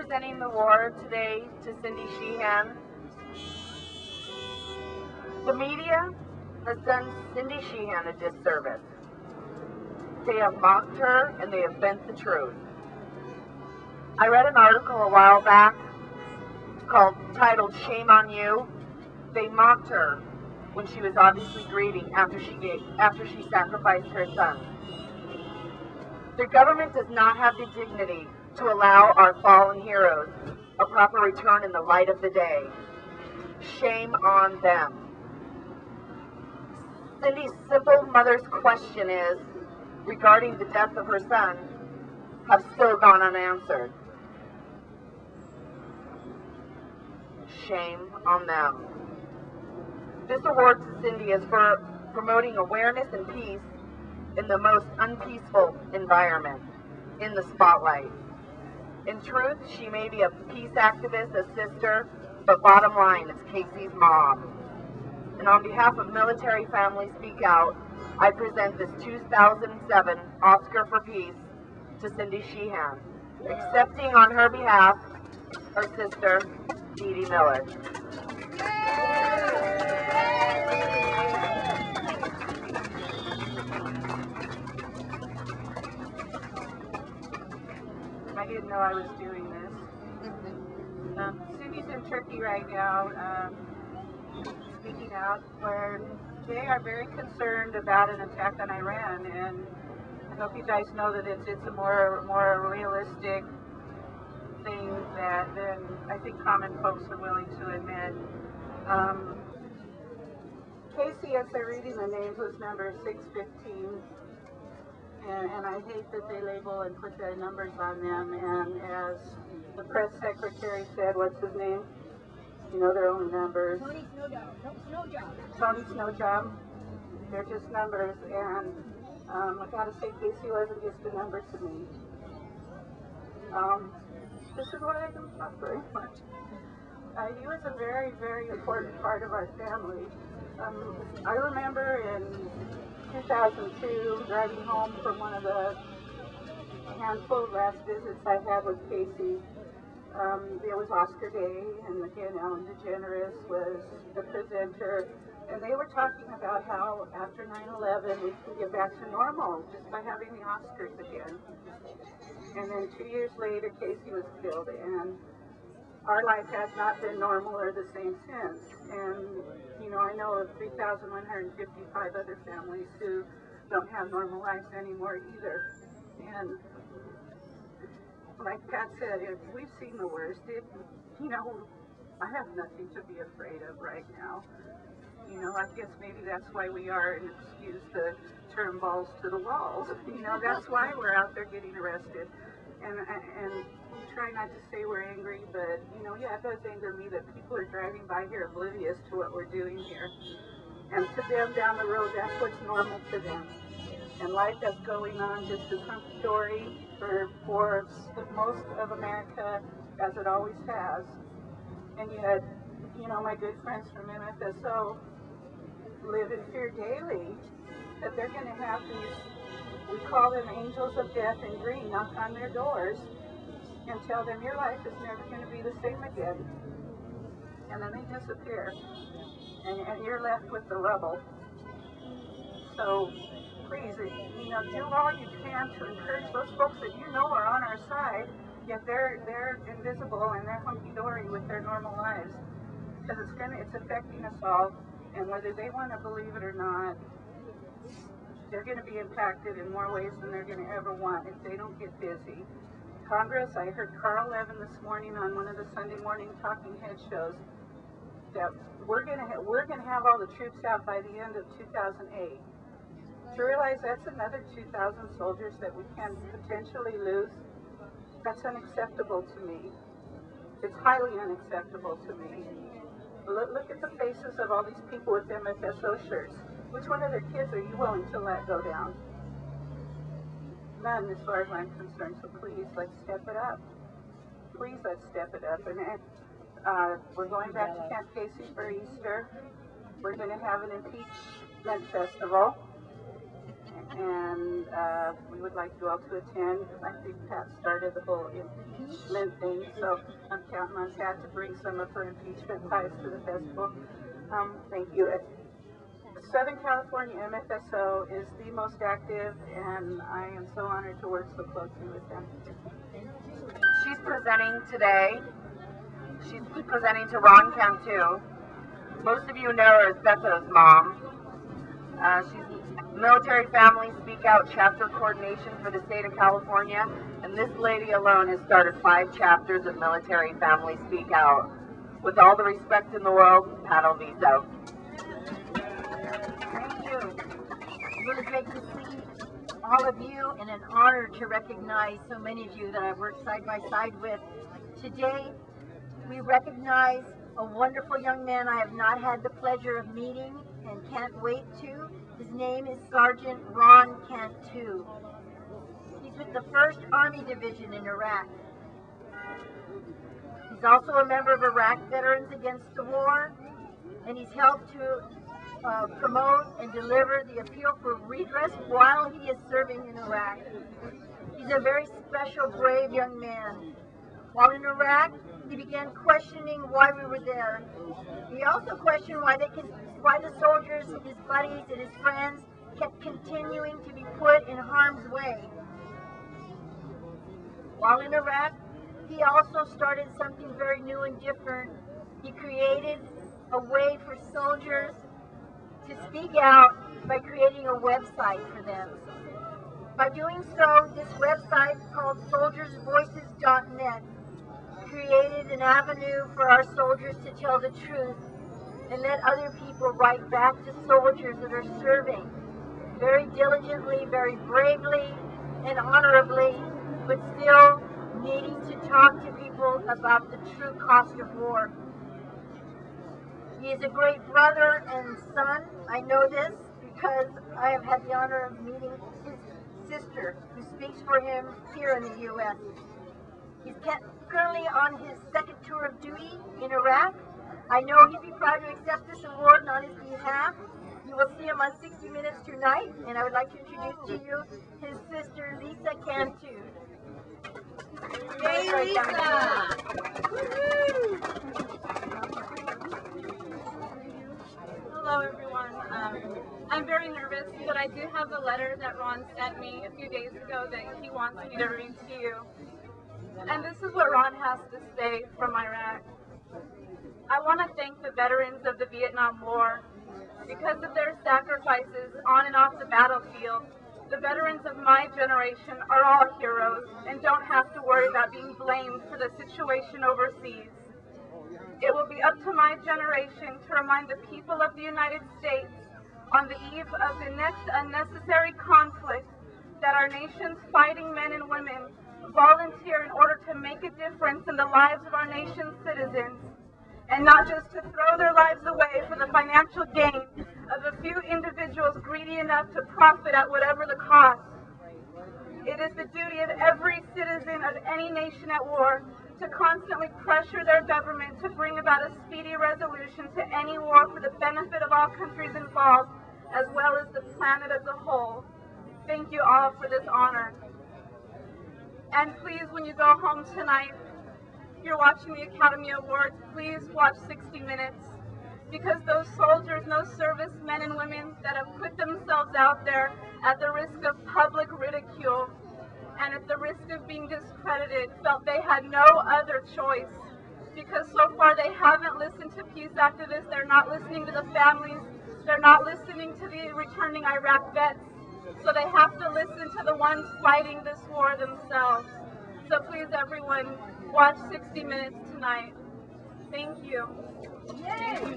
presenting the award today to Cindy Sheehan. The media has done Cindy Sheehan a disservice. They have mocked her and they have bent the truth. I read an article a while back titled "Shame on You." They mocked her when she was obviously grieving after she sacrificed her son. The government does not have the dignity to allow our fallen heroes a proper return in the light of the day. Shame on them. Cindy's simple mother's question is, regarding the death of her son, have still gone unanswered. Shame on them. This award to Cindy is for promoting awareness and peace in the most unpeaceful environment, in the spotlight. In truth, she may be a peace activist, a sister, but bottom line, it's Casey's mom. And on behalf of Military Families Speak Out, I present this 2007 Oscar for Peace to Cindy Sheehan, accepting on her behalf her sister, Dede Miller. I didn't know I was doing this. Cindy's in Turkey right now, speaking out, where they are very concerned about an attack on Iran, and I hope you guys know that it's a more realistic thing than I think common folks are willing to admit. Casey, as they're reading the names, was number 615. And I hate that they label and put their numbers on them. And as the press secretary said, what's his name? You know their own numbers. Tony Snowjob. Tony Snowjob. They're just numbers. And I gotta say, Casey wasn't just a number to me. This is what I do not very much. He was a very, very important part of our family. I remember in 2002, driving home from one of the handful of last visits I had with Casey. It was Oscar Day, and again, Ellen DeGeneres was the presenter, and they were talking about how after 9/11 we can get back to normal just by having the Oscars again. And then 2 years later, Casey was killed, and our life has not been normal or the same since. And you know, I know of 3,155 other families who don't have normal lives anymore either. And like Pat said, we've seen the worst. You know, I have nothing to be afraid of right now. You know, I guess maybe that's why we are, and excuse the term, balls to the walls. You know, that's why we're out there getting arrested. And we try not to say we're angry, but, you know, yeah, it does anger me that people are driving by here oblivious to what we're doing here. And to them down the road, that's what's normal to them. And life that's going on just as hunky-dory for most of America, as it always has. And yet, you know, my good friends from MFSO live in fear daily that they're going to have these, we call them angels of death in green, knock on their doors and tell them your life is never going to be the same again. And then they disappear. And you're left with the rubble. So please, you know, do all you can to encourage those folks that you know are on our side, yet they're invisible and they're hunky-dory with their normal lives. Because it's affecting us all, and whether they want to believe it or not, they're going to be impacted in more ways than they're going to ever want if they don't get busy. Congress, I heard Carl Levin this morning on one of the Sunday morning talking head shows that we're going to have all the troops out by the end of 2008. To realize that's another 2,000 soldiers that we can potentially lose, that's unacceptable to me. It's highly unacceptable to me. Look at the faces of all these people with MFSO shirts. Which one of their kids are you willing to let go down? None, as far as I'm concerned. So please, let's step it up. Please, let's step it up. And we're going back to Camp Casey for Easter. We're going to have an impeachment festival. and we would like you all to attend. I think Pat started the whole impeachment thing, so I'm counting on Pat to bring some of her impeachment pies to the festival. Thank you. Southern California MFSO is the most active, and I am so honored to work so closely with them. She's presenting today. She's presenting to Ron Cantu. Most of you know her as Betha's mom. She's Military Family Speak Out Chapter Coordination for the state of California, and this lady alone has started 5 chapters of Military Family Speak Out. With all the respect in the world, Pat Alviso. Thank you. It's really great to see all of you, and an honor to recognize so many of you that I've worked side by side with. Today, we recognize a wonderful young man I have not had the pleasure of meeting and can't wait to. His name is Sergeant Ron Cantu. He's with the 1st Army Division in Iraq. He's also a member of Iraq Veterans Against the War, and he's helped to promote and deliver the appeal for redress while he is serving in Iraq. He's a very special, brave young man. While in Iraq, he began questioning why we were there. He also questioned why the soldiers, his buddies, and his friends kept continuing to be put in harm's way. While in Iraq, he also started something very new and different. He created a way for soldiers to speak out by creating a website for them. By doing so, this website called soldiersvoices.net created an avenue for our soldiers to tell the truth and let other people write back to soldiers that are serving very diligently, very bravely, and honorably, but still needing to talk to people about the true cost of war. He is a great brother and son. I know this because I have had the honor of meeting his sister, who speaks for him here in the U.S. He's currently on his 2nd tour of duty in Iraq. I know he'd be proud to accept this award on his behalf. You will see him on 60 Minutes tonight, and I would like to introduce to you his sister, Lisa Cantu. Hey, Lisa! Hello, everyone. I'm very nervous, but I do have a letter that Ron sent me a few days ago that he wants me to read to you. And this is what Ron has to say from Iraq. I want to thank the veterans of the Vietnam War. Because of their sacrifices on and off the battlefield, the veterans of my generation are all heroes and don't have to worry about being blamed for the situation overseas. It will be up to my generation to remind the people of the United States on the eve of the next unnecessary conflict that our nation's fighting men and women volunteer in order to make a difference in the lives of our nation's citizens, and not just to throw their lives away for the financial gain of a few individuals greedy enough to profit at whatever the cost. It is the duty of every citizen of any nation at war to constantly pressure their government to bring about a speedy resolution to any war for the benefit of all countries involved, as well as the planet as a whole. Thank you all for this honor. And please, when you go home tonight, if you're watching the Academy Awards, please watch 60 Minutes, because those soldiers, those servicemen and women that have put themselves out there at the risk of public ridicule and at the risk of being discredited, felt they had no other choice, because so far they haven't listened to peace activists, they're not listening to the families, they're not listening to the returning Iraq vets, so they have to listen to the ones fighting this war themselves. So please, everyone, watch 60 Minutes tonight. Thank you. Yay!